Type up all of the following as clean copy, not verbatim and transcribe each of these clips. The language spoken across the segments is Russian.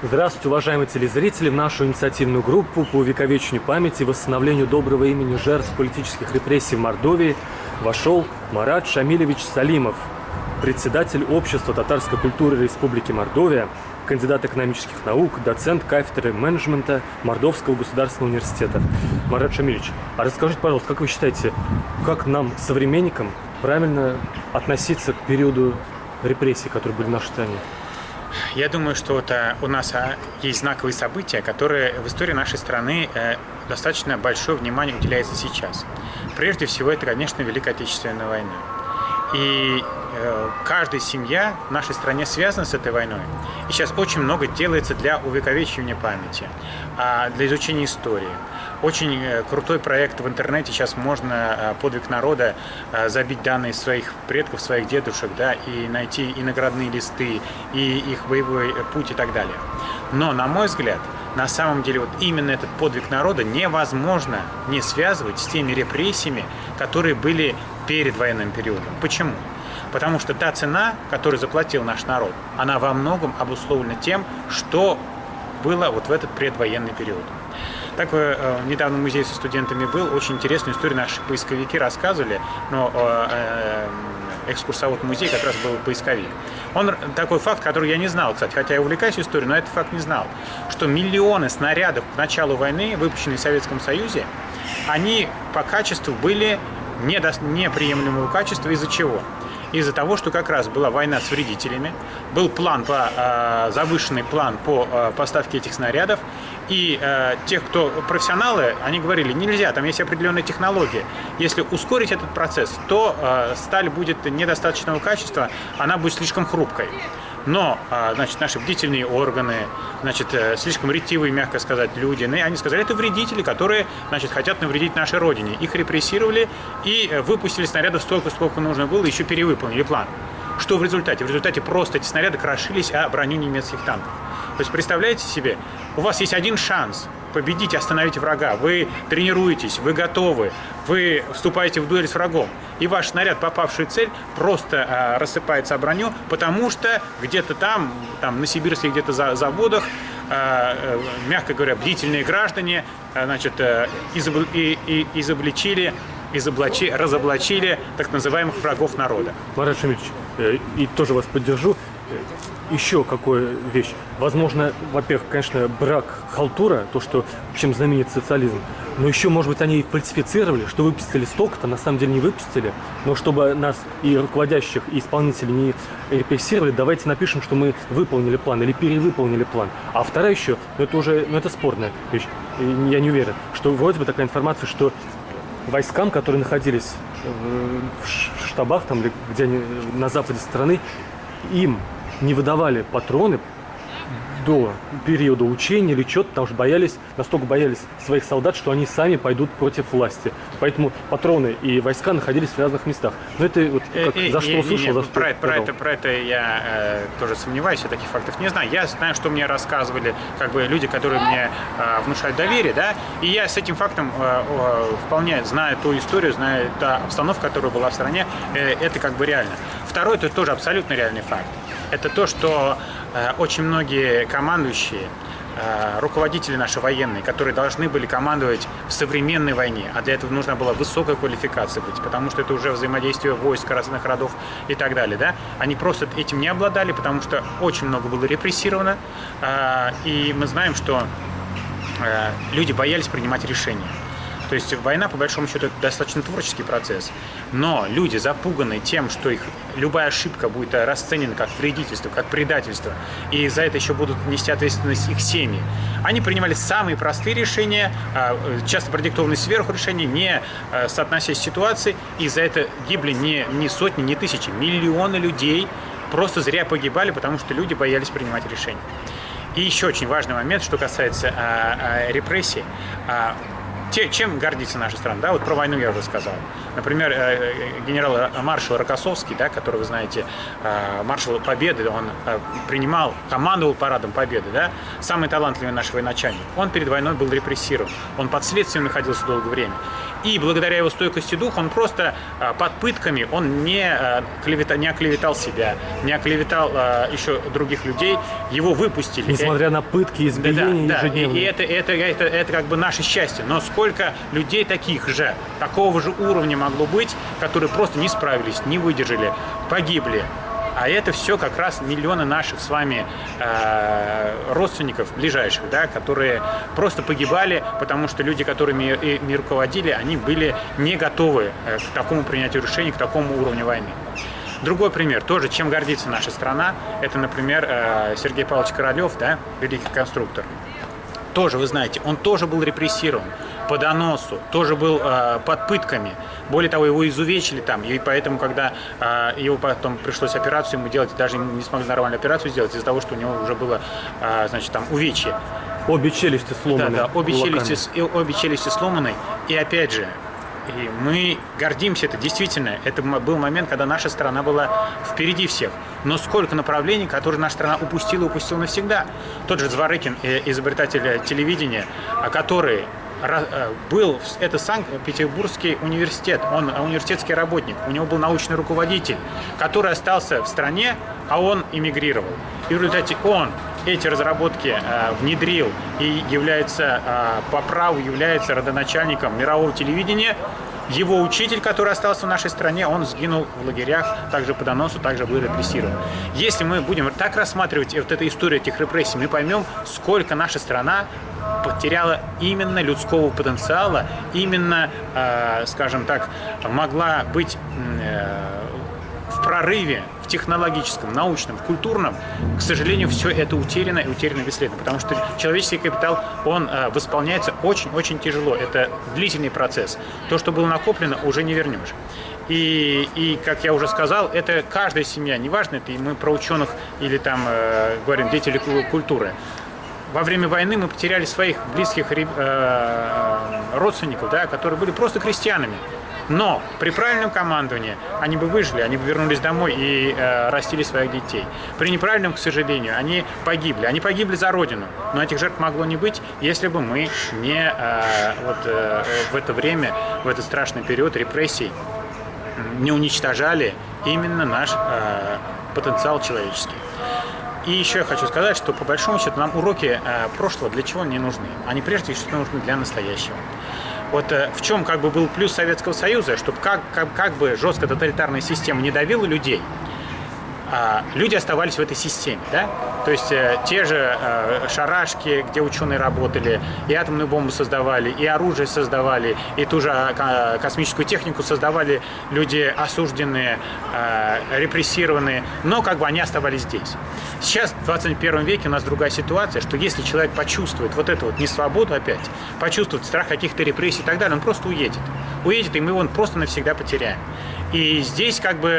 Здравствуйте, уважаемые телезрители! В нашу инициативную группу по увековечению памяти и восстановлению доброго имени жертв политических репрессий в Мордовии вошел Марат Шамилевич Салимов, председатель Общества татарской культуры Республики Мордовия, кандидат экономических наук, доцент кафедры менеджмента Мордовского государственного университета. Марат Шамилевич, а расскажите, пожалуйста, как вы считаете, как нам, современникам, правильно относиться к периоду репрессий, которые были в нашей стране? Я думаю, что это у нас есть знаковые события, которые в истории нашей страны достаточно большое внимание уделяется сейчас. Прежде всего, это, конечно, Великая Отечественная война. И каждая семья в нашей стране связана с этой войной. И сейчас очень много делается для увековечивания памяти, для изучения истории. Очень крутой проект в интернете. Сейчас можно подвиг народа забить данные своих предков, своих дедушек, да, и найти и наградные листы, и их боевой путь и так далее. Но, на мой взгляд, на самом деле вот именно этот подвиг народа невозможно не связывать с теми репрессиями, которые были перед военным периодом. Почему? Потому что та цена, которую заплатил наш народ, она во многом обусловлена тем, что было вот в этот предвоенный период. Так, недавно в музее со студентами был, очень интересную историю наши поисковики рассказывали, но экскурсовод музея как раз был поисковик. Он такой факт, который я не знал, кстати, хотя я увлекаюсь историей, но этот факт не знал, что миллионы снарядов к началу войны, выпущенные в Советском Союзе, они по качеству были неприемлемого качества. Из-за чего? Из-за того, что как раз была война с вредителями, был завышенный план по поставке этих снарядов, и тех, кто профессионалы, они говорили, нельзя, там есть определенная технология. Если ускорить этот процесс, то сталь будет недостаточного качества, она будет слишком хрупкой. Но, значит, наши бдительные органы, значит, слишком ретивые, мягко сказать, люди, они сказали, это вредители, которые, значит, хотят навредить нашей родине. Их репрессировали и выпустили снарядов столько, сколько нужно было, еще перевыполнили план. Что в результате? В результате просто эти снаряды крошились о броню немецких танков. То есть, представляете себе, у вас есть один шанс победить, остановить врага. Вы тренируетесь, вы готовы, вы вступаете в дуэль с врагом. И ваш снаряд, попавший в цель, просто рассыпается о броню, потому что где-то там на сибирских где-то заводах, мягко говоря, бдительные граждане, значит, разоблачили так называемых врагов народа. Марат Шамильевич, и тоже вас поддержу. Еще какая вещь. Возможно, во-первых, конечно, брак халтура, то, что чем знаменит социализм. Но еще, может быть, они и фальсифицировали, что выпустили столько-то, на самом деле не выпустили. Но чтобы нас и руководящих, и исполнителей не репрессировали, давайте напишем, что мы выполнили план или перевыполнили план. А вторая еще, это спорная вещь. Я не уверен, что вроде бы такая информация, что войскам, которые находились в штабах, там, где они на западе страны, им не выдавали патроны до периода учения или что-то, потому что настолько боялись своих солдат, что они сами пойдут против власти. Поэтому патроны и войска находились в разных местах. Но это вот за что услышал, за что про это я тоже сомневаюсь, я таких фактов не знаю. Я знаю, что мне рассказывали люди, которые мне внушают доверие, да, и я с этим фактом вполне знаю ту историю, знаю ту обстановку, которая была в стране, это реально. Второй, это тоже абсолютно реальный факт. Это то, что очень многие командующие, руководители наши военные, которые должны были командовать в современной войне, а для этого нужна была высокая квалификация быть, потому что это уже взаимодействие войск разных родов и так далее, да, они просто этим не обладали, потому что очень много было репрессировано, и мы знаем, что люди боялись принимать решения. То есть война, по большому счету, это достаточно творческий процесс. Но люди, запуганные тем, что их любая ошибка будет расценена как вредительство, как предательство, и за это еще будут нести ответственность их семьи, они принимали самые простые решения, часто продиктованные сверху решения, не соотносясь с ситуацией, и за это гибли не сотни, не тысячи, миллионы людей просто зря погибали, потому что люди боялись принимать решения. И еще очень важный момент, что касается репрессий. Чем гордится наша страна? Да, вот про войну я уже сказал. Например, генерал-маршал Рокоссовский, да, который, вы знаете, маршал Победы, он командовал парадом Победы, да, самый талантливый наш военачальник. Он перед войной был репрессирован, он под следствием находился долгое время. И благодаря его стойкости духа он просто под пытками, он не оклеветал себя, не оклеветал еще других людей, его выпустили. Несмотря на пытки, избиения ежедневные. И это как бы наше счастье. Но сколько людей такого же уровня могло быть, которые просто не справились, не выдержали, погибли. А это все как раз миллионы наших с вами родственников ближайших, да, которые просто погибали, потому что люди, которыми ими руководили, они были не готовы к такому принятию решений, к такому уровню войны. Другой пример, тоже чем гордится наша страна, это, например, Сергей Павлович Королев, да, великий конструктор. Тоже, вы знаете, он тоже был репрессирован по доносу, тоже был под пытками. Более того, его изувечили там, и поэтому, когда его потом пришлось операцию ему делать, даже не смогли нормальную операцию сделать из-за того, что у него уже было, значит, там увечье. Обе челюсти сломаны. Да, обе челюсти сломаны. И опять же, и мы гордимся это. Действительно, это был момент, когда наша страна была впереди всех. Но сколько направлений, которые наша страна упустила навсегда. Тот же Зворыкин, изобретатель телевидения, который это Санкт-Петербургский университет, он университетский работник, у него был научный руководитель, который остался в стране, а он эмигрировал. И в результате он эти разработки внедрил и по праву является родоначальником мирового телевидения. Его учитель, который остался в нашей стране, он сгинул в лагерях, также по доносу, также был репрессирован. Если мы будем так рассматривать вот эту историю этих репрессий, мы поймем, сколько наша страна потеряла именно людского потенциала, именно, скажем так, могла быть в прорыве, в технологическом, научном, культурном. К сожалению, все это утеряно и утеряно бесследно, потому что человеческий капитал, он восполняется очень-очень тяжело. Это длительный процесс. То, что было накоплено, уже не вернешь. И как я уже сказал, это каждая семья, неважно, это мы про ученых или там говорим деятелей культуры. Во время войны мы потеряли своих близких родственников, да, которые были просто крестьянами. Но при правильном командовании они бы выжили, они бы вернулись домой и растили своих детей. При неправильном, к сожалению, они погибли. Они погибли за Родину. Но этих жертв могло не быть, если бы мы не в это время, в этот страшный период репрессий не уничтожали именно наш потенциал человеческий. И еще я хочу сказать, что по большому счету нам уроки прошлого для чего не нужны? Они прежде всего нужны для настоящего. Вот в чем как бы был плюс Советского Союза, чтобы как бы жесткая тоталитарная система не давила людей, люди оставались в этой системе, да? То есть те же шарашки, где ученые работали, и атомную бомбу создавали, и оружие создавали, и ту же космическую технику создавали люди осужденные, репрессированные, но как бы они оставались здесь. Сейчас, в 21 веке, у нас другая ситуация, что если человек почувствует вот эту вот несвободу опять, почувствует страх каких-то репрессий и так далее, он просто уедет. Уедет, и мы его просто навсегда потеряем. И здесь как бы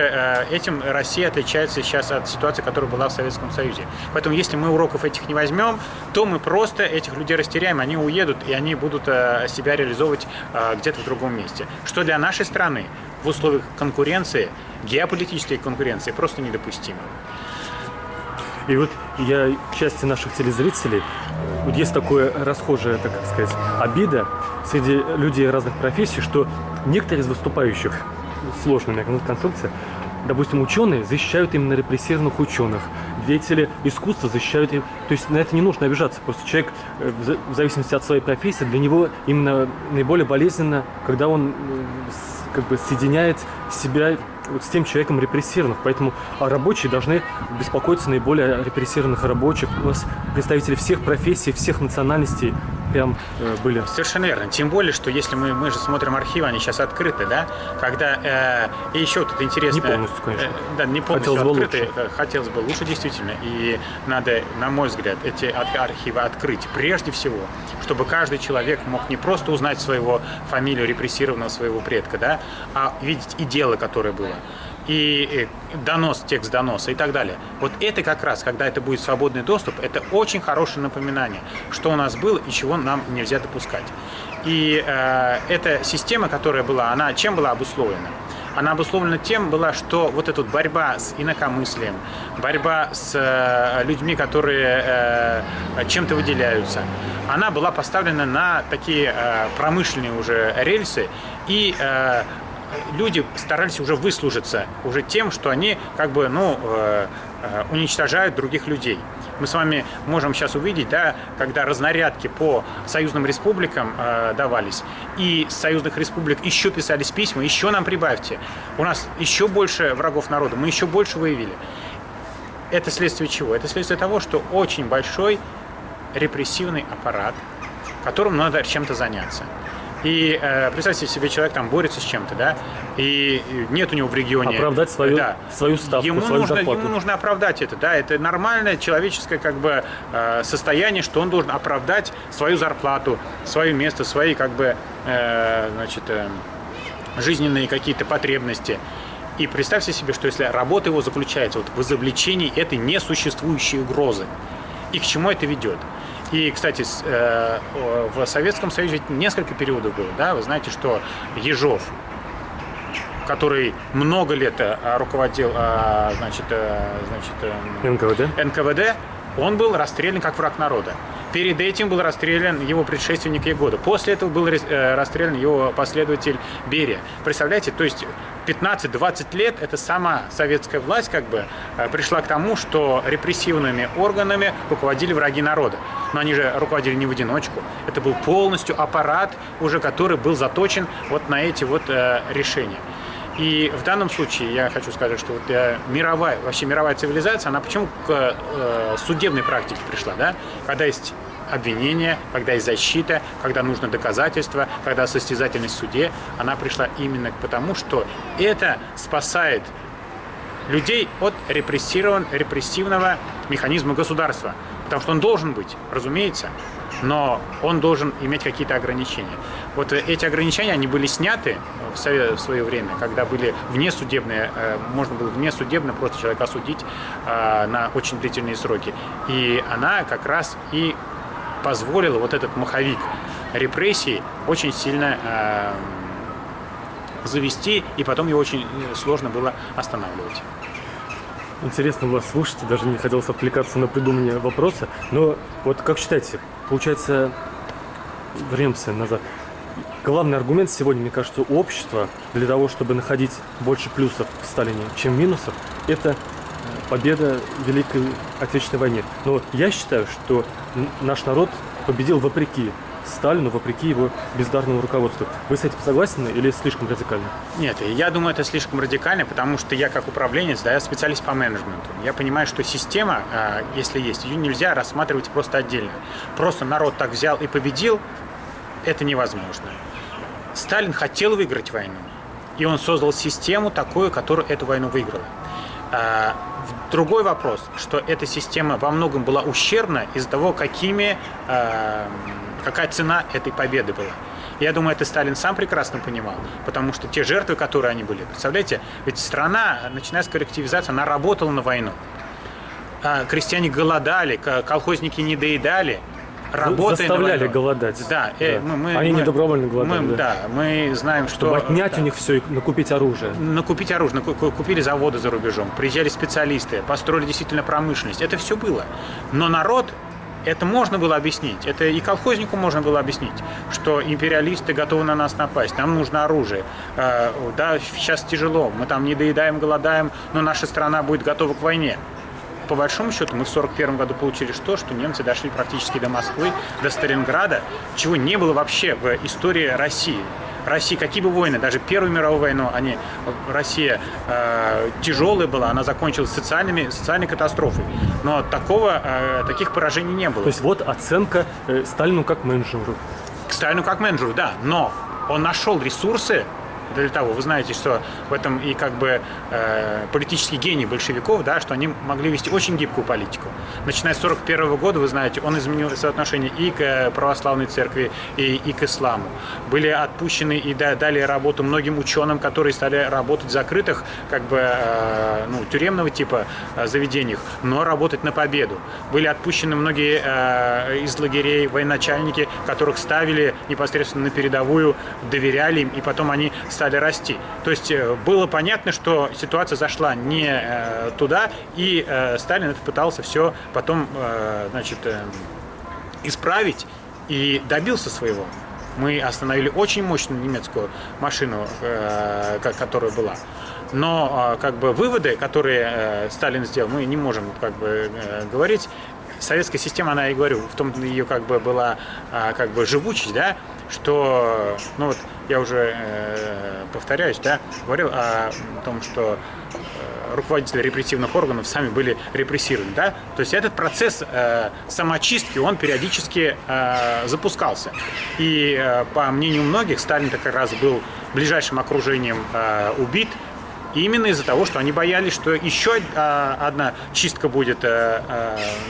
этим Россия отличается сейчас от ситуации, которая была в Советском Союзе. Поэтому если мы уроков этих не возьмем, то мы просто этих людей растеряем, они уедут, и они будут себя реализовывать где-то в другом месте. Что для нашей страны в условиях конкуренции, геополитической конкуренции, просто недопустимо. И вот я части наших телезрителей, вот есть такое расхожая, так сказать, обида среди людей разных профессий, что некоторые из выступающих, сложная конструкция, допустим, ученые защищают именно репрессированных ученых, деятели искусства защищают их. То есть на это не нужно обижаться. Просто человек, в зависимости от своей профессии, для него именно наиболее болезненно, когда он как бы соединяет себя вот с тем человеком репрессированных. Поэтому рабочие должны беспокоиться наиболее о репрессированных рабочих. У нас представители всех профессий, всех национальностей прям были. Совершенно верно. Тем более, что если мы же смотрим архивы, они сейчас открыты, да? Когда и еще тут интересно. Не полностью, конечно. Да, не полностью хотелось открыты. Бы лучше. Хотелось бы лучше, действительно. И надо, на мой взгляд, эти архивы открыть прежде всего, чтобы каждый человек мог не просто узнать своего фамилию репрессированного своего предка, да, а видеть и дело, которое было. и донос, текст доноса и так далее. Вот это как раз, когда это будет свободный доступ, это очень хорошее напоминание, что у нас было и чего нам нельзя допускать. И эта система, которая была, она чем была обусловлена? Она обусловлена тем была, что вот эта вот борьба с инакомыслием, борьба с людьми, которые чем-то выделяются, она была поставлена на такие промышленные уже рельсы, и люди старались уже выслужиться уже тем, что они как бы, уничтожают других людей. Мы с вами можем сейчас увидеть, да, когда разнарядки по союзным республикам давались, и с союзных республик еще писались письма, еще нам прибавьте. У нас еще больше врагов народа, мы еще больше выявили. Это следствие чего? Это следствие того, что очень большой репрессивный аппарат, которым надо чем-то заняться. И представьте себе, человек там борется с чем-то, да, и нет у него в регионе... Оправдать свою ставку, свою зарплату. Ему нужно оправдать это, да, это нормальное человеческое как бы состояние, что он должен оправдать свою зарплату, свое место, свои как бы, жизненные какие-то потребности. И представьте себе, что если работа его заключается вот в изобличении этой несуществующей угрозы, и к чему это ведет? И, кстати, в Советском Союзе несколько периодов было, да, вы знаете, что Ежов, который много лет руководил, НКВД, он был расстрелян как враг народа. Перед этим был расстрелян его предшественник Егода. После этого был расстрелян его последователь Берия. Представляете, то есть 15-20 лет эта сама советская власть как бы пришла к тому, что репрессивными органами руководили враги народа. Но они же руководили не в одиночку. Это был полностью аппарат, уже который был заточен вот на эти вот решения. И в данном случае я хочу сказать, что вот мировая цивилизация, она почему к судебной практике пришла, да? Когда есть обвинение, когда есть защита, когда нужно доказательство, когда состязательность в суде, она пришла именно потому, что это спасает людей от репрессивного механизма государства. Потому что он должен быть, разумеется, но он должен иметь какие-то ограничения. Вот эти ограничения, они были сняты в свое время, когда были внесудебные, можно было внесудебно просто человека осудить на очень длительные сроки. И она как раз и позволила вот этот маховик репрессий очень сильно завести, и потом его очень сложно было останавливать. Интересно вас слушать, даже не хотелось отвлекаться на придумывание вопроса, но вот как считаете, получается, вернемся назад, главный аргумент сегодня, мне кажется, у общества для того, чтобы находить больше плюсов в Сталине, чем минусов, это победа в Великой Отечественной войне. Но я считаю, что наш народ победил вопреки Сталину, вопреки его бездарному руководству. Вы с этим согласны или слишком радикально? Нет, я думаю, это слишком радикально, потому что я как управленец, да, я специалист по менеджменту. Я понимаю, что система, если есть, ее нельзя рассматривать просто отдельно. Просто народ так взял и победил, это невозможно. Сталин хотел выиграть войну, и он создал систему такую, которая эту войну выиграла. Другой вопрос, что эта система во многом была ущербна из-за того, какая цена этой победы была. Я думаю, это Сталин сам прекрасно понимал, потому что те жертвы, которые они были, представляете, ведь страна, начиная с коллективизации, она работала на войну. Крестьяне голодали, колхозники не доедали, заставляли голодать. Да, они не добровольно голодали. Мы знаем, что... Чтобы отнять у них все и накупить оружие. Купили заводы за рубежом, приезжали специалисты, построили действительно промышленность. Это все было. Но народ... Это можно было объяснить, это и колхознику можно было объяснить, что империалисты готовы на нас напасть, нам нужно оружие. Да, сейчас тяжело, мы там не доедаем, голодаем, но наша страна будет готова к войне. По большому счету, мы в 1941 году получили что немцы дошли практически до Москвы, до Сталинграда, чего не было вообще в истории России. Россия, какие бы войны, даже Первую мировую войну, Россия тяжелая была, она закончилась социальной катастрофой. Но таких поражений не было. То есть вот оценка Сталину как менеджеру. К Сталину как менеджеру, да. Но он нашел ресурсы для того. Вы знаете, что в этом и как бы политический гений большевиков, да, что они могли вести очень гибкую политику. Начиная с 1941 года, вы знаете, он изменил соотношение и к православной церкви, и к исламу. Были отпущены и дали работу многим ученым, которые стали работать в закрытых, как бы, тюремного типа заведениях, но работать на победу. Были отпущены многие из лагерей военачальники, которых ставили непосредственно на передовую, доверяли им, и потом они стали расти. То есть было понятно, что ситуация зашла не туда, и Сталин это пытался все потом, исправить и добился своего. Мы остановили очень мощную немецкую машину, которая была. Но как бы выводы, которые Сталин сделал, мы не можем как бы говорить. Советская система, она, я говорю, в том ее как бы была как бы живучесть, да, что, я уже повторяюсь, да, говорил о том, что руководители репрессивных органов сами были репрессированы, да, то есть этот процесс самоочистки, он периодически запускался. И по мнению многих, Сталин как раз был ближайшим окружением убит. И именно из-за того, что они боялись, что еще одна чистка будет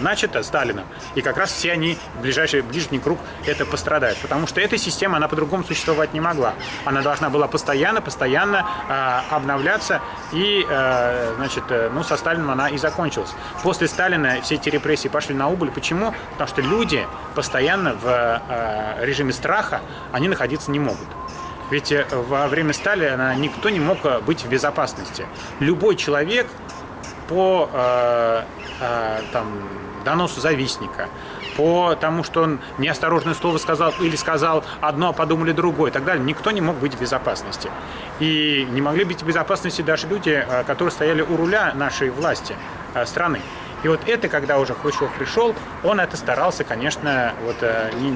начата Сталином, и как раз все они, ближний круг, это пострадают. Потому что эта система, она по-другому существовать не могла. Она должна была постоянно обновляться, и, со Сталином она и закончилась. После Сталина все эти репрессии пошли на убыль. Почему? Потому что люди постоянно в режиме страха, они находиться не могут. Ведь во время Сталина никто не мог быть в безопасности. Любой человек по доносу завистника, по тому, что он неосторожное слово сказал или сказал одно, а подумали другое и так далее, никто не мог быть в безопасности. И не могли быть в безопасности даже люди, которые стояли у руля нашей власти, страны. И вот это, когда уже Хрущев пришел, он это старался, конечно,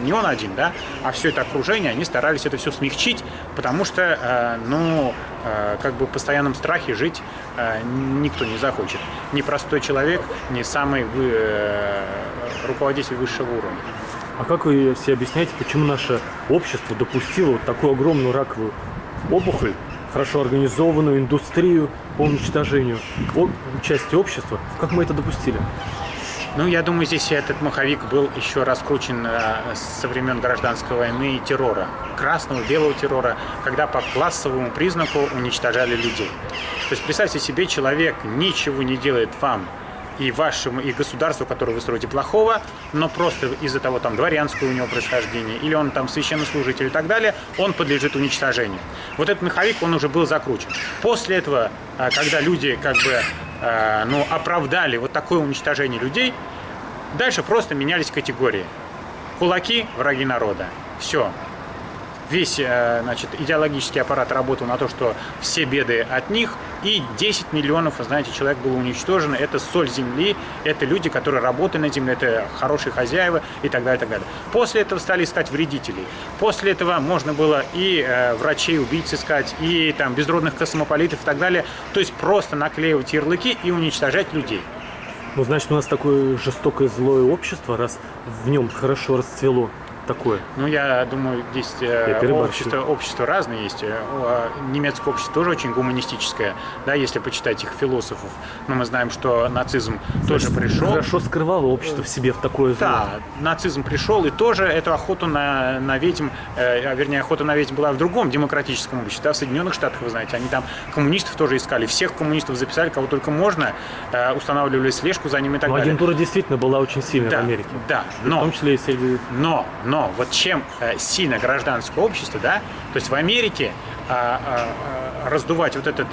не он один, да, а все это окружение, они старались это все смягчить, потому что, как бы в постоянном страхе жить никто не захочет. Ни простой человек, ни самый руководитель высшего уровня. А как вы себе объясняете, почему наше общество допустило вот такую огромную раковую опухоль, хорошо организованную индустрию по уничтожению части общества? Как мы это допустили? Я думаю, здесь этот маховик был еще раскручен со времен гражданской войны и террора. Красного, белого террора, когда по классовому признаку уничтожали людей. То есть представьте себе, человек ничего не делает вам и вашему, и государству, которое вы строите, плохого, но просто из-за того, дворянское у него происхождение, или он священнослужитель и так далее, он подлежит уничтожению. Вот этот маховик, он уже был закручен. После этого, когда люди оправдали вот такое уничтожение людей, дальше просто менялись категории. Кулаки – враги народа. Все. Весь идеологический аппарат работал на то, что все беды от них, и 10 миллионов, человек было уничтожено. Это соль земли, это люди, которые работают на земле, это хорошие хозяева и так далее, и так далее. После этого стали искать вредителей. После этого можно было и врачей, убийц искать, и безродных космополитов и так далее. То есть просто наклеивать ярлыки и уничтожать людей. Значит, у нас такое жестокое злое общество, раз в нем хорошо расцвело такое. Я думаю, здесь общество разные есть. Немецкое общество тоже очень гуманистическое, да, если почитать их философов. Но мы знаем, что нацизм тоже пришел. Хорошо скрывало общество в себе в такое зло. Да, нацизм пришел, и тоже эту охоту на ведьм, охота на ведьм была в другом демократическом обществе. Да, в Соединенных Штатах, вы знаете, они там коммунистов тоже искали. Всех коммунистов записали, кого только можно, устанавливали слежку за ними и так далее. Агентура действительно была очень сильной в Америке. Да, в том числе и среди... Но вот чем сильно гражданское общество, да, то есть в Америке раздувать вот этот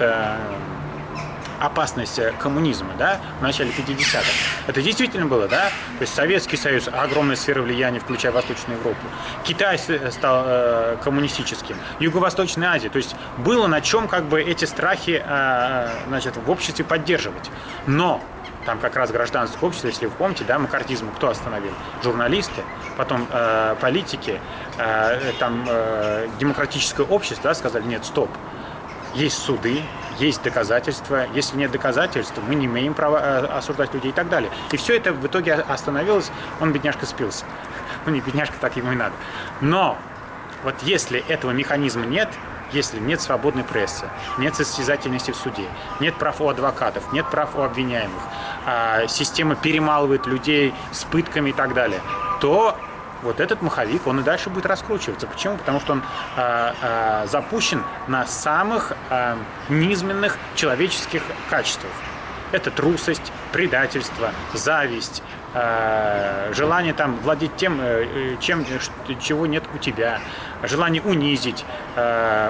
опасность коммунизма, да, в начале 50-х, это действительно было, да, то есть Советский Союз, огромная сфера влияния, включая Восточную Европу, Китай стал коммунистическим, Юго-Восточная Азия, то есть было на чем как бы эти страхи, в обществе поддерживать, но там как раз гражданское общество, если вы помните, да, маккартизм кто остановил? Журналисты, потом политики, демократическое общество, да, сказали, нет, стоп, есть суды, есть доказательства, если нет доказательств, мы не имеем права осуждать людей и так далее. И все это в итоге остановилось, он, бедняжка, спился. Не бедняжка, так ему и надо. Но вот если этого механизма нет, если нет свободной прессы, нет состязательности в суде, нет прав у адвокатов, нет прав у обвиняемых, система перемалывает людей с пытками и так далее, то вот этот маховик, он и дальше будет раскручиваться. Почему? Потому что он запущен на самых низменных человеческих качествах. Это трусость, предательство, зависть, желание там владеть тем, чего нет у тебя, желание унизить,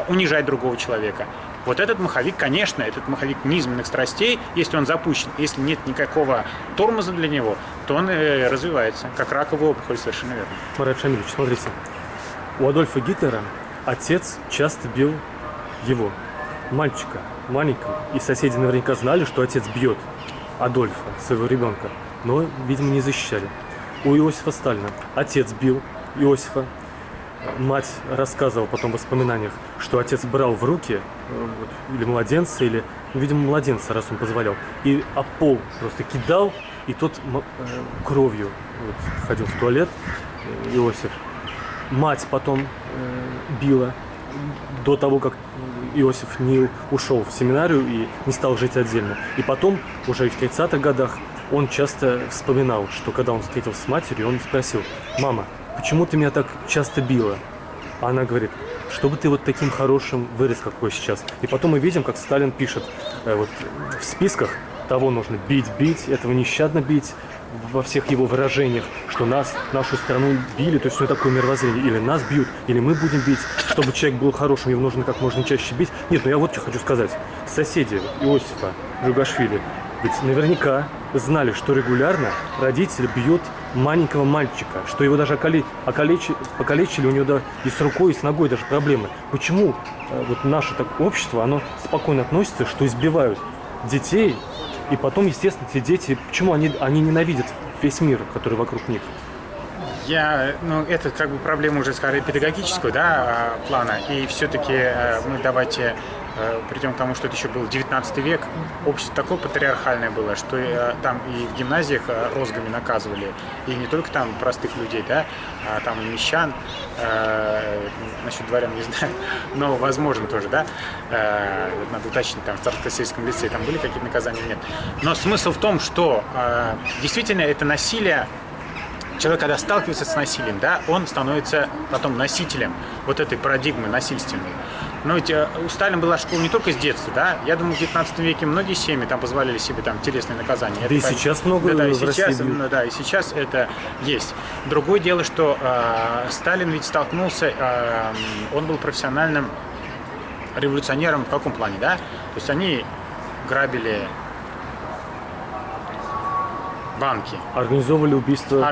унижать другого человека. Вот этот маховик, конечно, этот маховик низменных страстей, если он запущен, если нет никакого тормоза для него, то он развивается, как раковая опухоль, совершенно верно. Марат Шамилевич, смотрите, у Адольфа Гитлера отец часто бил его, мальчика, маленького, и соседи наверняка знали, что отец бьет Адольфа, своего ребенка, но, видимо, не защищали. У Иосифа Сталина отец бил Иосифа. Мать рассказывала потом в воспоминаниях, что отец брал в руки или младенца, или, видимо, младенца, раз он позволял, и об пол просто кидал, и тот кровью ходил в туалет, Иосиф. Мать потом била до того, как Иосиф не ушел в семинарию и не стал жить отдельно. И потом, уже в 30-х годах, он часто вспоминал, что когда он встретился с матерью, он спросил: «Мама, почему ты меня так часто била?» А она говорит: «Чтобы ты вот таким хорошим вырос, какой сейчас». И потом мы видим, как Сталин пишет вот в списках: того нужно бить, этого нещадно бить, во всех его выражениях, что нас, нашу страну били, то есть у него такое мировоззрение: или нас бьют, или мы будем бить, чтобы человек был хорошим, его нужно как можно чаще бить. Нет, ну я вот что хочу сказать. Соседи Иосифа Джугашвили ведь наверняка знали, что регулярно родители бьют маленького мальчика, что его даже покалечили, у него и с рукой, и с ногой даже проблемы. Почему вот наше общество, оно спокойно относится, что избивают детей, и потом, естественно, эти дети, почему они ненавидят весь мир, который вокруг них? Это как бы проблема уже, скорее, педагогического, да, плана, и все-таки мы давайте придем к тому, что это еще был 19 век, общество такое патриархальное было, что там и в гимназиях розгами наказывали, и не только там простых людей, да, а там и мещан, насчет дворян не знаю, но возможно тоже, да, надо уточнить, там в Царско-сельском лицее там были какие-то наказания, нет. Но смысл в том, что действительно это насилие, человек, когда сталкивается с насилием, да, он становится потом носителем вот этой парадигмы насильственной. Но ведь у Сталина была школа не только с детства, да. Я думаю, в 19 веке многие семьи там позволяли себе там телесные наказания. Да и сейчас много в России. Да, и сейчас это есть. Другое дело, что Сталин ведь столкнулся, он был профессиональным революционером в каком плане, да? То есть они грабили банки. Организовывали убийства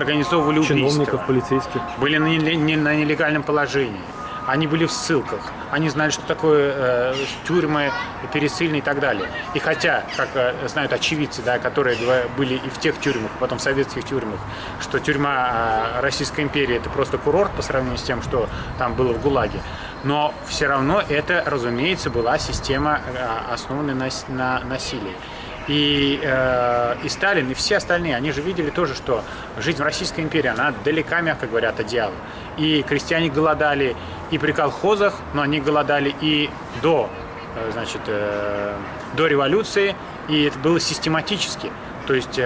чиновников, полицейских. Были на нелегальном положении. Они были в ссылках, они знали, что такое тюрьмы, пересыльные и так далее. И хотя, как знают очевидцы, да, которые были и в тех тюрьмах, потом в советских тюрьмах, что тюрьма Российской империи – это просто курорт по сравнению с тем, что там было в ГУЛАГе, но все равно это, разумеется, была система, основанная на насилии. И Сталин, и все остальные, они же видели тоже, что жизнь в Российской империи, она далека, мягко говоря, от идеала. И крестьяне голодали и при колхозах, но они голодали и до революции, и это было систематически. То есть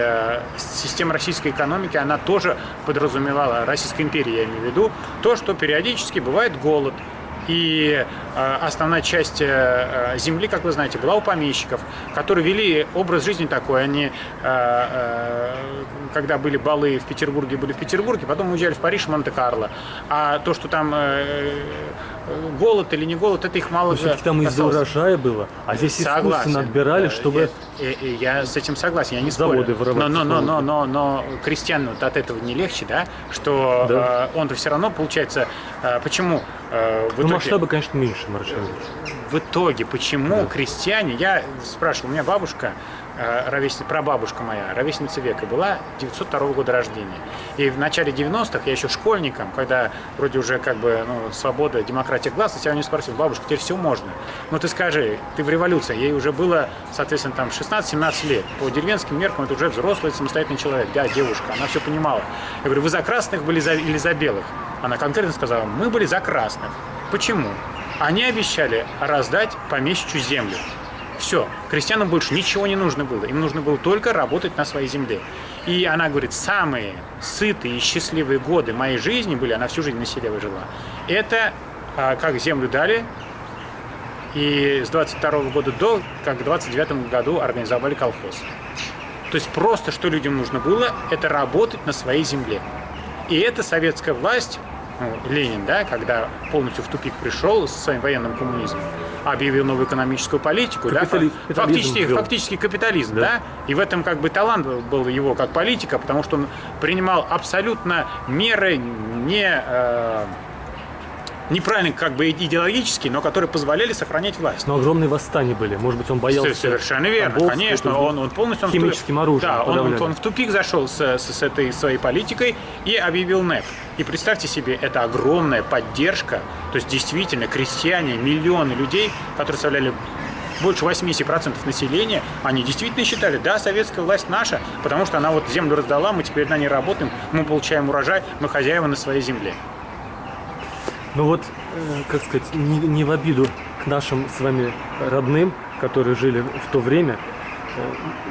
система российской экономики, она тоже подразумевала, Российской империи я имею в виду, то, что периодически бывает голод. И основная часть земли, как вы знаете, была у помещиков, которые вели образ жизни такой. Они, когда были балы в Петербурге, были в Петербурге, потом уезжали в Париж, Монте-Карло. А то, что там голод или не голод, это их мало касалось. Там из-за урожая было, а здесь искусственно отбирали, чтобы... Я с этим согласен, я не спорю. Но крестьяну от этого не легче, да? Что да. Он-то все равно, получается, почему... масштабы, конечно, меньше, Маршал. В итоге, почему крестьяне... Я спрашивал, у меня бабушка, прабабушка моя, ровесница века, была 902 года рождения. И в начале 90-х, я еще школьником, когда вроде уже как бы свобода, демократия, гласность, я у нее спросил: бабушка, теперь все можно. Ну ты скажи, ты в революции, ей уже было, соответственно, там 16-17 лет. По деревенским меркам это уже взрослый, самостоятельный человек. Да, девушка, она все понимала. Я говорю: вы за красных были или за белых? Она конкретно сказала: мы были за красных. Почему? Они обещали раздать помещичью землю. Все, крестьянам больше ничего не нужно было. Им нужно было только работать на своей земле. И она говорит, самые сытые и счастливые годы моей жизни были, она всю жизнь на селе жила. Это как землю дали, и с 22 года до, как в 29 году организовали колхоз. То есть просто, что людям нужно было, это работать на своей земле. И эта советская власть, Ленин, да, когда полностью в тупик пришел со своим военным коммунизмом, объявил новую экономическую политику, фактически капитализм, да, и в этом как бы талант был его как политика, потому что он принимал абсолютно меры неправильно как бы идеологические, но которые позволяли сохранять власть. Но огромные восстания были. Может быть, он боялся... Совершенно верно, конечно. Он полностью... Химическим оружием. Да, он в тупик зашел с этой своей политикой и объявил НЭП. И представьте себе, это огромная поддержка. То есть, действительно, крестьяне, миллионы людей, которые составляли больше 80% населения, они действительно считали, да, советская власть наша, потому что она вот землю раздала, мы теперь на ней работаем, мы получаем урожай, мы хозяева на своей земле. Ну вот, как сказать, не в обиду к нашим с вами родным, которые жили в то время.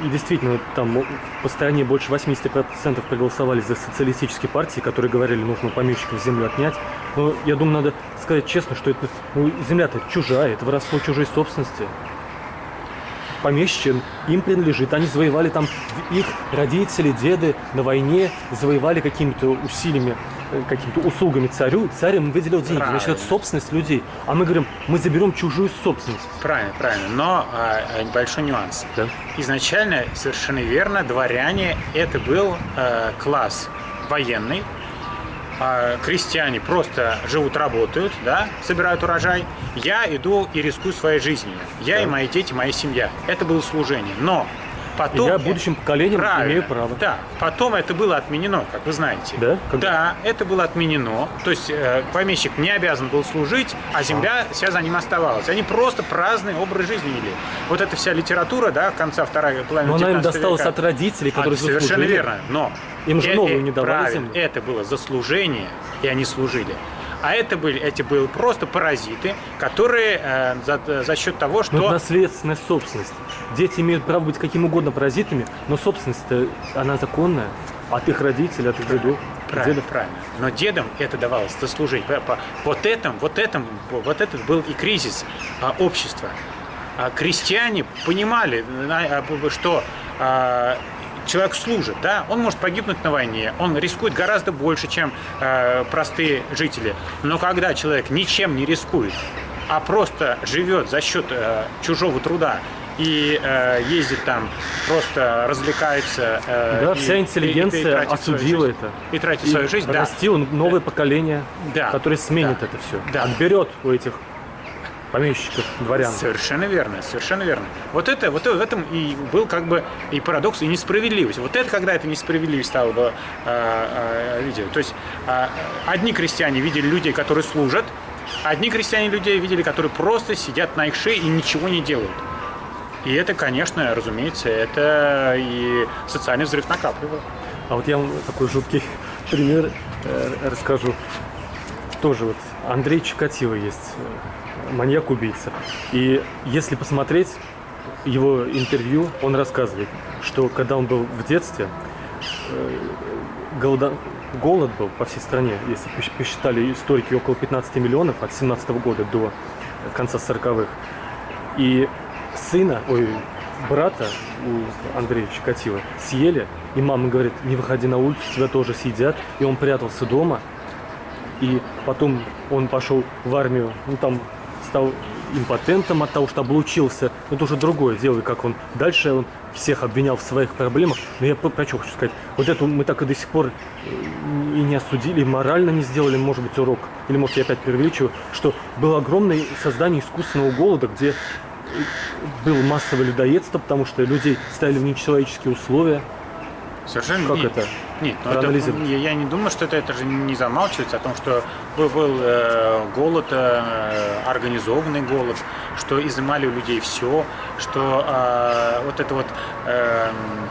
И действительно, там по стране больше 80% проголосовали за социалистические партии, которые говорили, нужно у помещиков землю отнять. Но я думаю, надо сказать честно, что это, земля-то чужая, это воровство чужой собственности. Помещичьим им принадлежит. Они завоевали там, их родители, деды на войне завоевали какими-то усилиями, какими-то услугами царю. Царь им выделил деньги. Правильно. Значит, это собственность людей. А мы говорим, мы заберем чужую собственность. Правильно. Но большой нюанс. Да? Изначально, совершенно верно, дворяне это был класс военный. Крестьяне просто живут, работают, да, собирают урожай. Я иду и рискую своей жизнью. Я и мои дети, моя семья. Это было служение. Но потом... Я будущим поколениям имею право. Да, потом это было отменено, как вы знаете. Да? Да, это было отменено. То есть помещик не обязан был служить, а земля вся за ним оставалась. Они просто праздный образ жизни вели. Вот эта вся литература, да, конца второй половины 19 века. Но она им досталась от родителей, которые заслужили. Совершенно верно. Но им же новую не давали землю. Это было заслужение, и они служили. А эти были просто паразиты, которые за счет того, что... Но это наследственная собственность. Дети имеют право быть каким угодно паразитами, но собственность-то, она законная. От их родителей, от их дедов. Правильно. Но дедам это давалось заслужить. Вот этот был и кризис общества. Крестьяне понимали, что человек служит, да, он может погибнуть на войне, он рискует гораздо больше, чем простые жители. Но когда человек ничем не рискует, а просто живет за счет чужого труда и ездит там, просто развлекается. Да, вся интеллигенция осудила это. И тратит свою жизнь. Растило новое поколение, которое сменит это все. Отберет у этих помещиков, дворян. Совершенно верно. Вот в этом и был как бы и парадокс, и несправедливость. Вот это, когда эта несправедливость стала бы видеть. То есть одни крестьяне видели людей, которые служат, одни крестьяне людей видели, которые просто сидят на их шее и ничего не делают. И это, конечно, разумеется, это и социальный взрыв накапливало. А вот я вам такой жуткий пример расскажу. Тоже вот Андрей Чикатило есть, маньяк-убийца. И если посмотреть его интервью, он рассказывает, что когда он был в детстве, голод был по всей стране, если посчитали историки, около 15 миллионов от 17 года до конца 40-х. И брата у Андрея Чикатило съели, и мама говорит, не выходи на улицу, тебя тоже съедят. И он прятался дома, и потом он пошел в армию, там стал импотентом от того, что облучился. Но это уже другое дело, как он дальше он всех обвинял в своих проблемах. Но я про что хочу сказать. Вот эту мы так и до сих пор и не осудили, и морально не сделали, может быть, урок. Или, может, я опять преувеличиваю, что было огромное создание искусственного голода, где было массовое людоедство, потому что людей ставили в нечеловеческие условия. Совершенно как это? Нет, проанализировать? Я не думаю, что это же не замалчивается о том, что был голод, организованный голод, что изымали у людей все, что вот это вот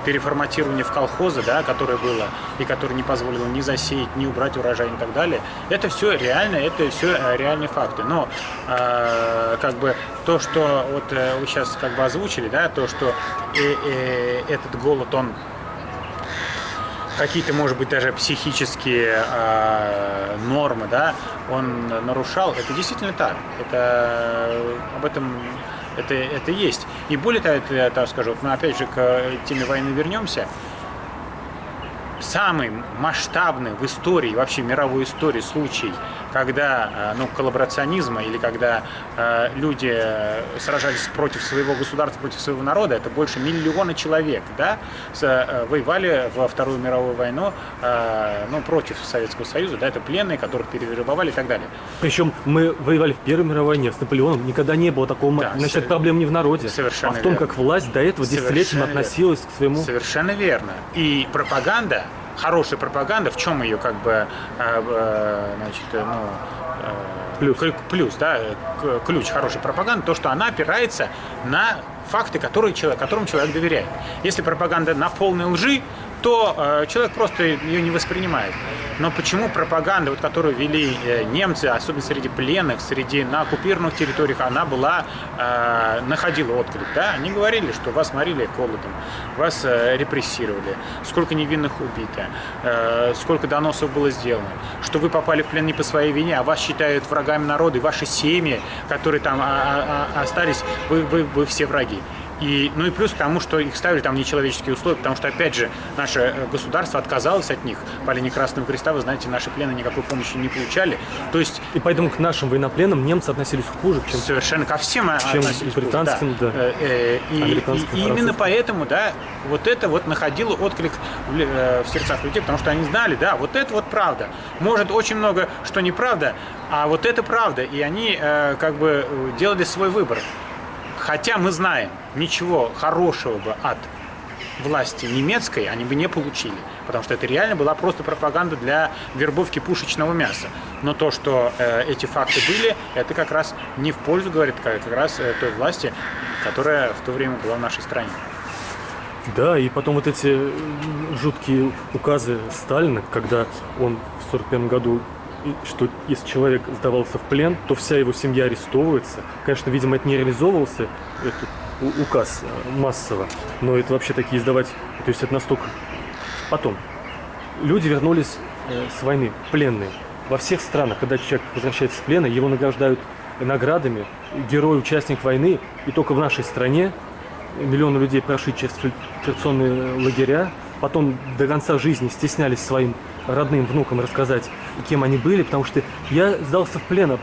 переформатирование в колхозы, да, которое было и которое не позволило ни засеять, ни убрать урожай и так далее, это все реально, это все реальные факты. Но как бы то, что вот вы сейчас как бы озвучили, да, то, что этот голод, он какие-то, может быть, даже психические нормы, да, он нарушал, это действительно так. Об этом это есть. И более того, я так скажу, вот мы опять же к теме войны вернемся. Самый масштабный в истории, вообще мировой истории случай, когда коллаборационизма или когда люди сражались против своего государства, против своего народа, это больше 1 миллиона человек, да, воевали во Вторую мировую войну против Советского Союза, да, это пленные, которых перевербовали и так далее. Причем мы воевали в Первой мировой войне с Наполеоном, никогда не было такого, Да, значит, проблем не в народе, совершенно а в том, верно. как власть до этого десятилетиями относилась к своему... Совершенно верно. И пропаганда, хорошая пропаганда, в чем ее как бы, плюс, да, ключ хорошей пропаганды, то, что она опирается на факты, которым человек доверяет. Если пропаганда на полной лжи, то человек просто ее не воспринимает. Но почему пропаганда, которую вели немцы, особенно среди пленных, на оккупированных территориях, она находила отклик, да? Они говорили, что вас морили голодом, вас репрессировали, сколько невинных убито, сколько доносов было сделано, что вы попали в плен не по своей вине, а вас считают врагами народа, и ваши семьи, которые там остались, вы все враги. И плюс к тому, что их ставили там нечеловеческие условия, потому что, опять же, наше государство отказалось от них. По линии Красного Креста, вы знаете, наши пленные никакой помощи не получали. То есть... И поэтому к нашим военнопленным немцы относились хуже, чем... Совершенно ко всем чем относились британским, да. И именно поэтому, да, вот это вот находило отклик в сердцах людей, потому что они знали, да, вот это вот правда. Может, очень много что неправда, а вот это правда. И они как бы делали свой выбор. Хотя мы знаем, ничего хорошего бы от власти немецкой они бы не получили, потому что это реально была просто пропаганда для вербовки пушечного мяса. Но то, что эти факты были, это как раз не в пользу, говорит, как раз той власти, которая в то время была в нашей стране. Да, и потом вот эти жуткие указы Сталина, когда он в 1941 году, что если человек сдавался в плен, то вся его семья арестовывается. Конечно, видимо, это не реализовывался, этот указ массово, но это вообще такие издавать, то есть это настолько... Потом, люди вернулись с войны, пленные. Во всех странах, когда человек возвращается с плена, его награждают наградами, герой, участник войны, и только в нашей стране миллионы людей прошли через фильтрационные лагеря, потом до конца жизни стеснялись своим родным внукам рассказать, кем они были, потому что я сдался в плен.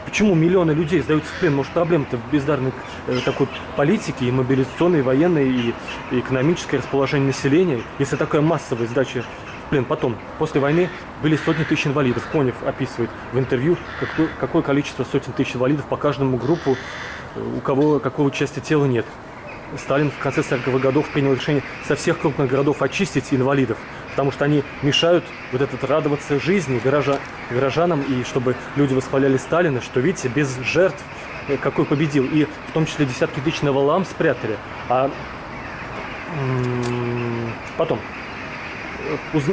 Почему миллионы людей сдаются в плен? Может, проблема-то в бездарной такой политике, и мобилизационной, и военной, и экономическое расположение населения, если такая массовая сдача в плен. Потом, после войны, были сотни тысяч инвалидов. Конев описывает в интервью, какое количество сотен тысяч инвалидов по каждому группу, у кого какого части тела нет. Сталин в конце 40-х годов принял решение со всех крупных городов очистить инвалидов, потому что они мешают вот этот радоваться жизни горожанам, и чтобы люди восхваляли Сталина, что, видите, без жертв какой победил. И в том числе десятки тысяч на валам спрятали. А потом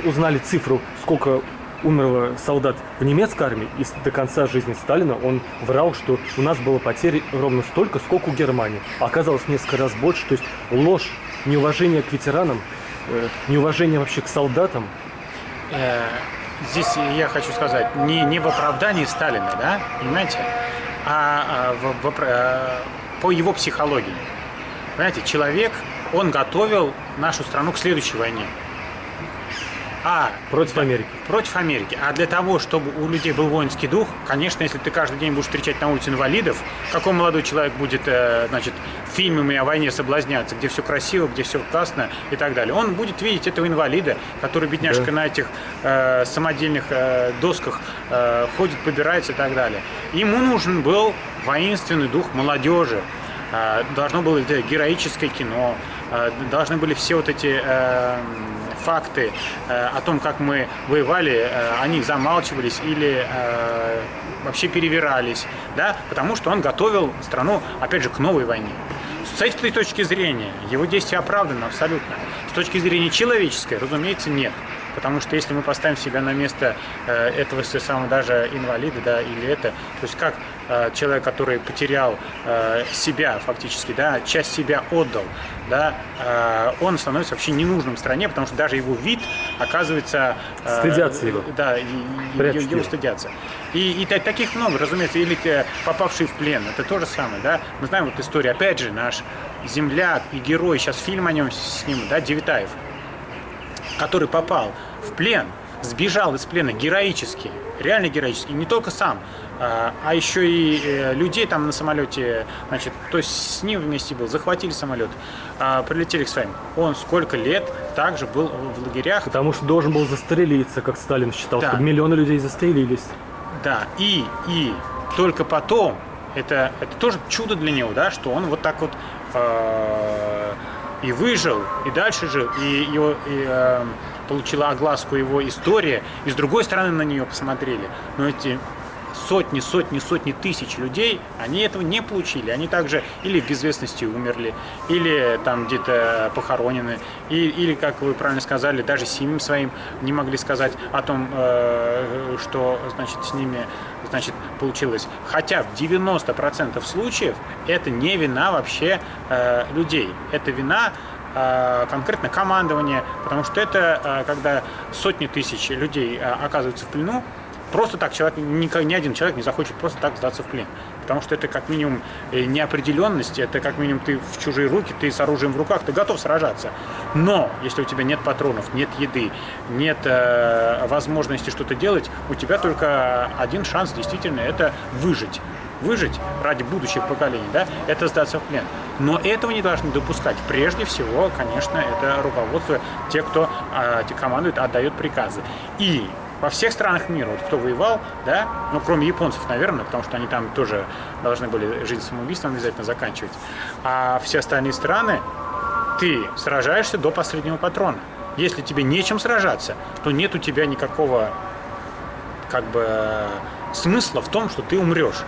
узнали цифру, сколько умерло солдат в немецкой армии, и до конца жизни Сталина он врал, что у нас было потерь ровно столько, сколько у Германии. А оказалось в несколько раз больше. То есть ложь, неуважение к ветеранам, неуважение вообще к солдатам. Здесь я хочу сказать, не в оправдании Сталина, да, понимаете, а по его психологии. Понимаете, человек, он готовил нашу страну к следующей войне. Против Америки. Против Америки. А для того, чтобы у людей был воинский дух, конечно, если ты каждый день будешь встречать на улице инвалидов, какой молодой человек будет, фильмами о войне соблазняться, где все красиво, где все классно и так далее. Он будет видеть этого инвалида, который, бедняжка, на этих самодельных досках ходит, побирается и так далее. Ему нужен был воинственный дух молодежи. Должно было героическое кино, должны были все вот эти факты о том, как мы воевали, они замалчивались или вообще перевирались, да, потому что он готовил страну, опять же, к новой войне. С этой точки зрения его действия оправданы абсолютно. С точки зрения человеческой, разумеется, нет. Потому что если мы поставим себя на место этого самого даже инвалида, да, или это, то есть как человек, который потерял себя фактически, да, часть себя отдал, да, он становится вообще ненужным в стране, потому что даже его вид оказывается... Стыдятся его. Да, его стыдятся. И таких много, разумеется, или попавшие в плен, это то же самое, да. Мы знаем вот историю, опять же, наш земляк и герой, сейчас фильм о нем снимут, да, Девитаев, который попал в плен, сбежал из плена героически, реально героически, и не только сам, а еще и людей там на самолете, значит, то есть с ним вместе был, захватили самолет, прилетели к своим. Он сколько лет также был в лагерях. Потому что должен был застрелиться, как Сталин считал, да. Чтобы миллионы людей застрелились. Да, и только потом, это тоже чудо для него, да, что он вот так вот и выжил, и дальше жил, и получила огласку его история, и с другой стороны на нее посмотрели. Но эти сотни тысяч людей, они этого не получили. Они также или в безвестности умерли, или там где-то похоронены, или, как вы правильно сказали, даже семьям своим не могли сказать о том, что, значит, с ними, значит, получилось. Хотя в 90% случаев это не вина вообще людей. Это вина конкретно командование, потому что это когда сотни тысяч людей оказываются в плену, просто так человек, ни один человек не захочет просто так сдаться в плен. Потому что это как минимум неопределенность, это как минимум ты в чужие руки, ты с оружием в руках, ты готов сражаться. Но если у тебя нет патронов, нет еды, нет возможности что-то делать, у тебя только один шанс действительно это выжить. Выжить ради будущих поколений, да, это сдаться в плен. Но этого не должны допускать. Прежде всего, конечно, это руководство, те, кто командует, отдает приказы. И во всех странах мира, вот кто воевал, да, ну, кроме японцев, наверное, потому что они там тоже должны были жизнь самоубийством обязательно заканчивать, а все остальные страны, ты сражаешься до последнего патрона. Если тебе нечем сражаться, то нет у тебя никакого, как бы, смысла в том, что ты умрешь.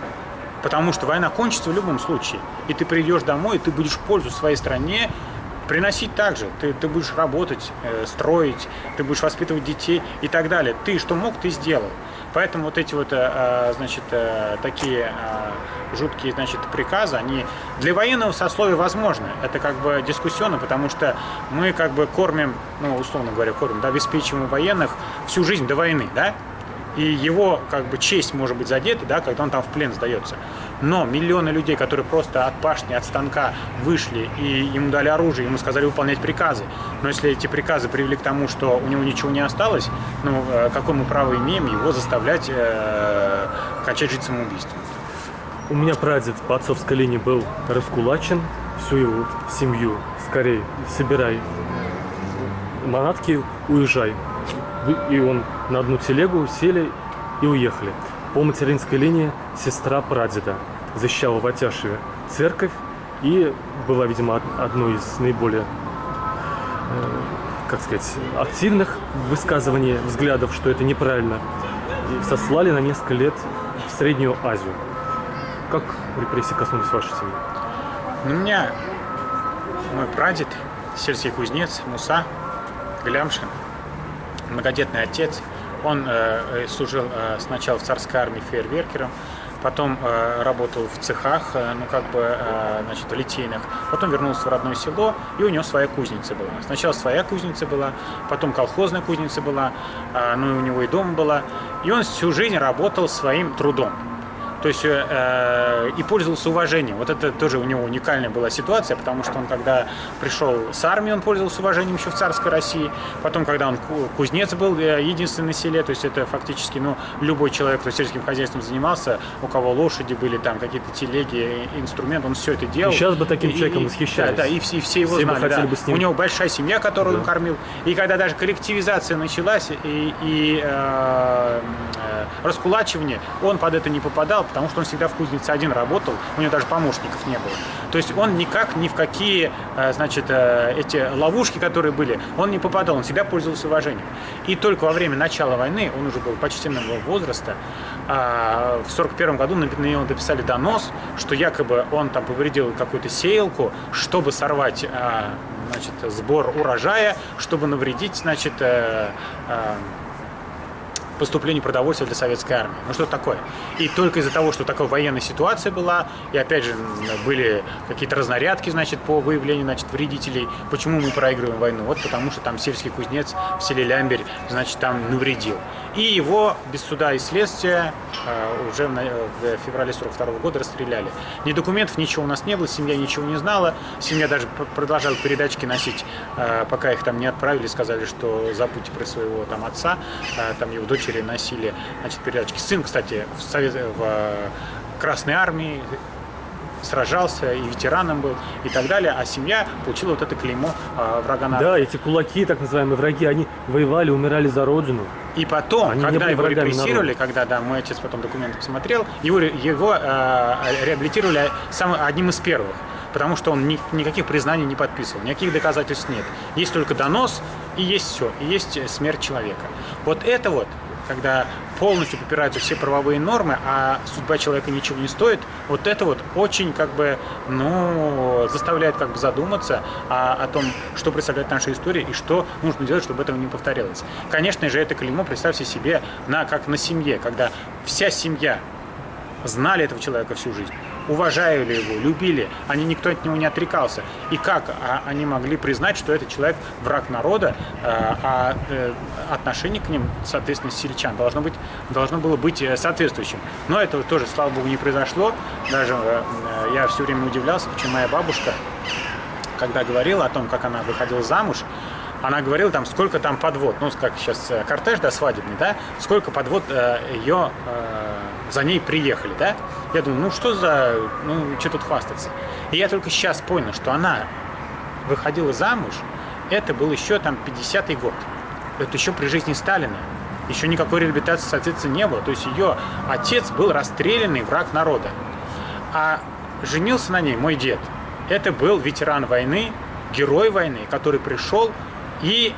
Потому что война кончится в любом случае. И ты придешь домой, и ты будешь пользу своей стране приносить также. Ты будешь работать, строить, ты будешь воспитывать детей и так далее. Ты что мог, ты сделал. Поэтому вот эти вот, значит, такие жуткие, значит, приказы, они для военного сословия возможны. Это как бы дискуссионно, потому что мы как бы кормим, ну, условно говоря, кормим, да, обеспечиваем военных всю жизнь до войны, да? И его, как бы, честь может быть задета, да, когда он там в плен сдается. Но миллионы людей, которые просто от башни, от станка вышли, и ему дали оружие, ему сказали выполнять приказы. Но если эти приказы привели к тому, что у него ничего не осталось, ну, какое мы право имеем его заставлять кончать жизнь самоубийством? У меня прадед по отцовской линии был раскулачен, всю его семью скорее собирай манатки, уезжай. И он на одну телегу сели и уехали. По материнской линии сестра прадеда защищала в Атяшеве церковь и была, видимо, одной из наиболее, как сказать, активных высказываний взглядов, что это неправильно. И сослали на несколько лет в Среднюю Азию. Как репрессии коснулись вашей семьи? У меня мой прадед, сельский кузнец Муса Глямшин, многодетный отец. Он служил сначала в царской армии фейерверкером, потом работал в цехах, ну как бы, значит, литейных. Потом вернулся в родное село, и у него своя кузница была. Сначала своя кузница была, потом колхозная кузница была, ну и у него и дом была. И он всю жизнь работал своим трудом. То есть и пользовался уважением. Вот это тоже у него уникальная была ситуация, потому что он, когда пришел с армии, он пользовался уважением еще в царской России. Потом, когда он кузнец был, единственный на селе, то есть это фактически, ну, любой человек, кто сельским хозяйством занимался, у кого лошади были, там какие-то телеги, инструменты, он все это делал. И сейчас бы таким человеком восхищались. Да, и все его знали. Да. У него большая семья, которую он кормил. И когда даже коллективизация началась, и раскулачивание, он под это не попадал, потому что он всегда в кузнице один работал, у него даже помощников не было. То есть он никак ни в какие, значит, эти ловушки, которые были, он не попадал, он всегда пользовался уважением. И только во время начала войны, он уже был почтенного возраста, в 1941 году на него написали донос, что якобы он там повредил какую-то сеялку, чтобы сорвать, значит, сбор урожая, чтобы навредить, значит, поступлению продовольствия для советской армии. Ну что такое? И только из-за того, что такая военная ситуация была, и опять же были какие-то разнарядки, значит, по выявлению, значит, вредителей, почему мы проигрываем войну? Вот потому что там сельский кузнец в селе Лямберь, значит, там навредил. И его без суда и следствия уже в феврале 1942 года расстреляли. Ни документов, ничего у нас не было, семья ничего не знала. Семья даже продолжала передачки носить, пока их там не отправили, сказали, что забудьте про своего там отца, там его дочери носили, значит, передачки. Сын, кстати, в Красной армии сражался, и ветераном был, и так далее, а семья получила вот это клеймо врага народа. Да, эти кулаки, так называемые враги, они воевали, умирали за родину. И потом, они когда его репрессировали, когда, да, мой отец потом документы посмотрел, его реабилитировали одним из первых, потому что он никаких признаний не подписывал, никаких доказательств нет. Есть только донос, и есть все, и есть смерть человека. Вот это вот, когда полностью попираются все правовые нормы, а судьба человека ничего не стоит, вот это вот очень как бы, ну, заставляет как бы задуматься о том, что представляет наша история и что нужно делать, чтобы этого не повторялось. Конечно же, это клеймо, представьте себе, как на семье, когда вся семья знали этого человека всю жизнь, уважали его, любили, никто от него не отрекался. И как они могли признать, что этот человек враг народа, а отношение к ним, соответственно, сельчан должно было быть соответствующим. Но этого тоже, слава богу, не произошло. Даже я все время удивлялся, почему моя бабушка, когда говорила о том, как она выходила замуж, она говорила там, сколько там подвод, ну, как сейчас кортеж, да, свадебный, да, сколько подвод за ней приехали, да. Я думаю, ну, что тут хвастаться. И я только сейчас понял, что она выходила замуж, это был еще там 50-й год. Это еще при жизни Сталина. Еще никакой реабилитации, соответственно, не было. То есть ее отец был расстрелянный враг народа. А женился на ней мой дед. Это был ветеран войны, герой войны, который пришел и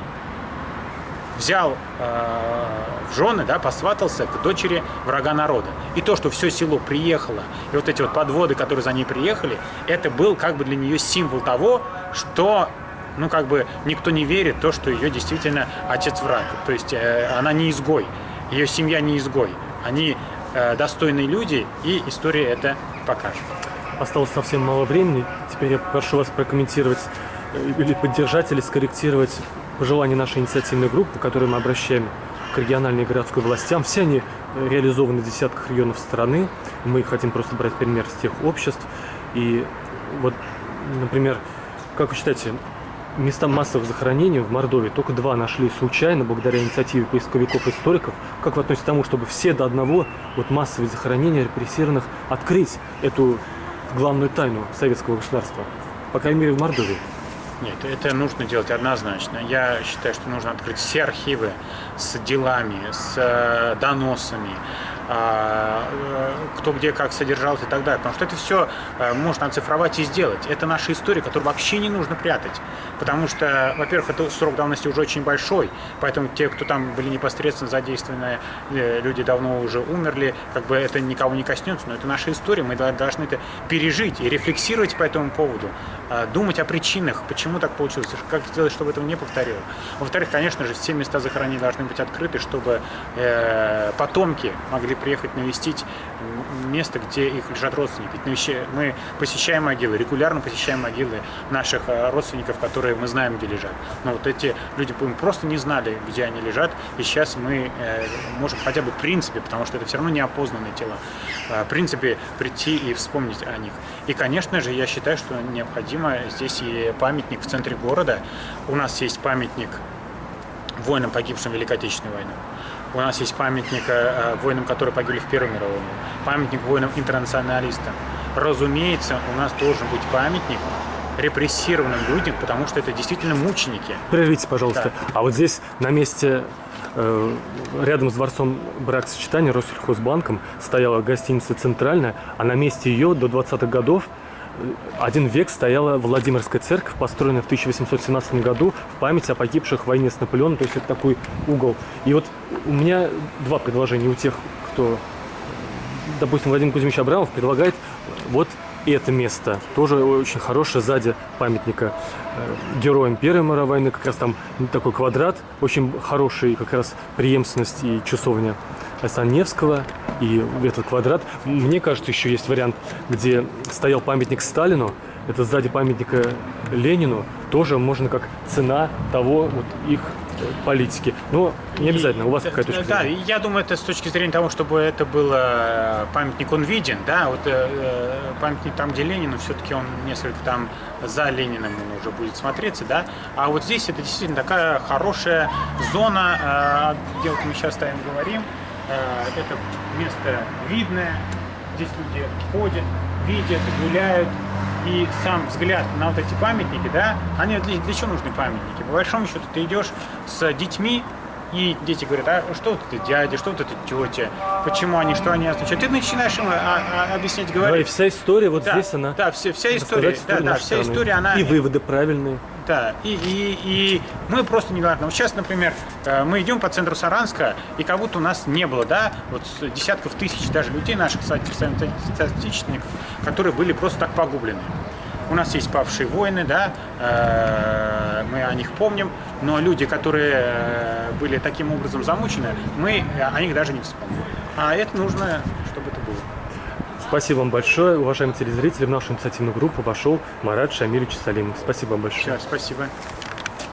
взял в жены, да, посватался к дочери врага народа. И то, что все село приехало, и вот эти вот подводы, которые за ней приехали, это был как бы для нее символ того, что, ну, как бы никто не верит в то, что ее действительно отец враг. То есть она не изгой, ее семья не изгой. Они достойные люди, и история это покажет. Осталось совсем мало времени. Теперь я прошу вас прокомментировать или поддержать, или скорректировать пожелания нашей инициативной группы, которые мы обращаем к региональной и городской властям. Все они реализованы в десятках районов страны. Мы хотим просто брать пример с тех обществ. И вот, например, как вы считаете, места массовых захоронений в Мордовии только 2 нашли случайно, благодаря инициативе поисковиков-историков. Как вы относитесь к тому, чтобы все до одного вот массовые захоронения репрессированных открыть эту главную тайну советского государства, по крайней мере в Мордовии? Нет, это нужно делать однозначно. Я считаю, что нужно открыть все архивы с делами, с доносами, кто где как содержался и так далее. Потому что это все можно оцифровать и сделать. Это наша история, которую вообще не нужно прятать. Потому что, во-первых, это срок давности уже очень большой, поэтому те, кто там были непосредственно задействованы, люди давно уже умерли, как бы это никого не коснется, но это наша история, мы должны это пережить и рефлексировать по этому поводу, думать о причинах, почему так получилось, как сделать, чтобы этого не повторилось. Во-вторых, конечно же, все места захоронений должны быть открыты, чтобы потомки могли приехать навестить место, где их лежат родственники. Мы посещаем могилы, регулярно посещаем могилы наших родственников, которые мы знаем, где лежат. Но вот эти люди просто не знали, где они лежат, и сейчас мы можем хотя бы в принципе, потому что это все равно неопознанные тела, в принципе прийти и вспомнить о них. И, конечно же, я считаю, что необходимо здесь и памятник в центре города. У нас есть памятник воинам, погибшим в Великой Отечественной войне. У нас есть памятник воинам, которые погибли в Первую мировую войну. Памятник воинам-интернационалистам. Разумеется, у нас должен быть памятник репрессированным людям, потому что это действительно мученики. Прервите, пожалуйста. Да. А вот здесь на месте, рядом с дворцом бракосочетания Россельхозбанком стояла гостиница «Центральная», а на месте ее до 20-х годов 1 век стояла Владимирская церковь, построенная в 1817 году в память о погибших в войне с Наполеоном. То есть это такой угол. И вот у меня 2 предложения у тех, кто, допустим, Владимир Кузьмич Абрамов предлагает вот это место. Тоже очень хорошее, сзади памятника героям Первой мировой войны. Как раз там такой квадрат, очень хороший как раз преемственность и часовня Александра Невского. И этот квадрат. Мне кажется, еще есть вариант, где стоял памятник Сталину. Это сзади памятника Ленину. Тоже можно как цена того вот их политики. Но не обязательно. У вас какая точка зрения? Да, я думаю, это с точки зрения того, чтобы это был памятник, он виден, да, вот памятник там, где Ленину, все-таки он несколько там за Лениным он уже будет смотреться, да, а вот здесь это действительно такая хорошая зона, где вот мы сейчас стоим говорим, это место видное, здесь люди ходят, видят, гуляют. И сам взгляд на вот эти памятники, да, они для чего нужны памятники? По большому счету ты идешь с детьми, и дети говорят, а что вот это дядя, что вот это тетя, почему они, что они означают. Ты начинаешь им объяснять, говорить. Да, и вся история вот да, здесь она. Да, вся история, вся история, она... И выводы правильные. Да, и мы просто не говорим. Вот сейчас, например, мы идем по центру Саранска, и как будто у нас не было, да, вот десятков тысяч даже людей, наших соотечественников, которые были просто так погублены. У нас есть павшие воины, да, мы о них помним, но люди, которые были таким образом замучены, мы о них даже не вспомним. А это нужно, чтобы это было. Спасибо вам большое, уважаемые телезрители. В нашу инициативную группу вошел Марат Шамилевич Салимов. Спасибо вам большое. Все, спасибо.